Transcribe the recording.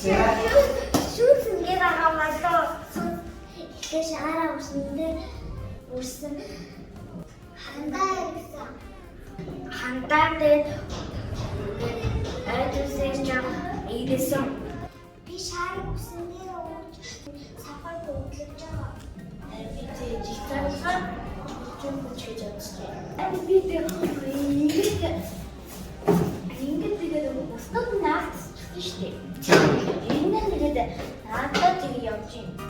Шүүс ингээд агаамаалаа ихээс хараа усэндээ уссан хандаа дээр айдусээс жаа идэсэн би шараа усэндээ ууж сафар хөдлөж байгаа. Би жижигтайгаа чүн хүчээж чадчихсан. Би тэр ингээд тэгээд устдад наацчихсан шүү дээ. Энэ нэгэд наадад яг явж байна.